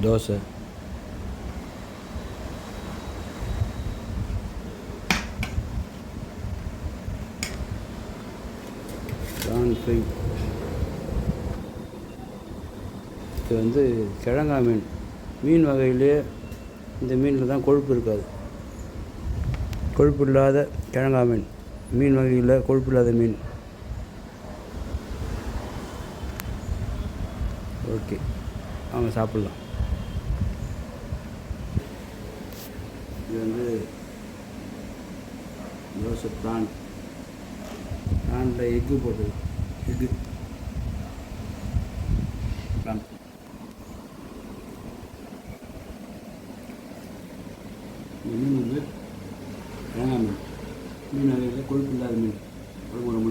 Dosa, PRAN fry. இது வந்து கிழங்கா மீன். மீன் வகையிலே இந்த மீனில் தான் கொழுப்பு இருக்காது. கொழுப்பு இல்லாத கிழங்கா மீன். மீன் வகையில் கொழுப்பு இல்லாத மீன். ஓகே, அவங்க சாப்பிட்லாம். இது வந்து தோசை ப்ரான். ப்ரானில் எக்கு போட்டது. Egg prawn. இந்த மீன் வந்து கிழங்கா மீன். மீன் வகையில் கொழுப்பு இல்லாத மீன். உடம்பு ரொம்ப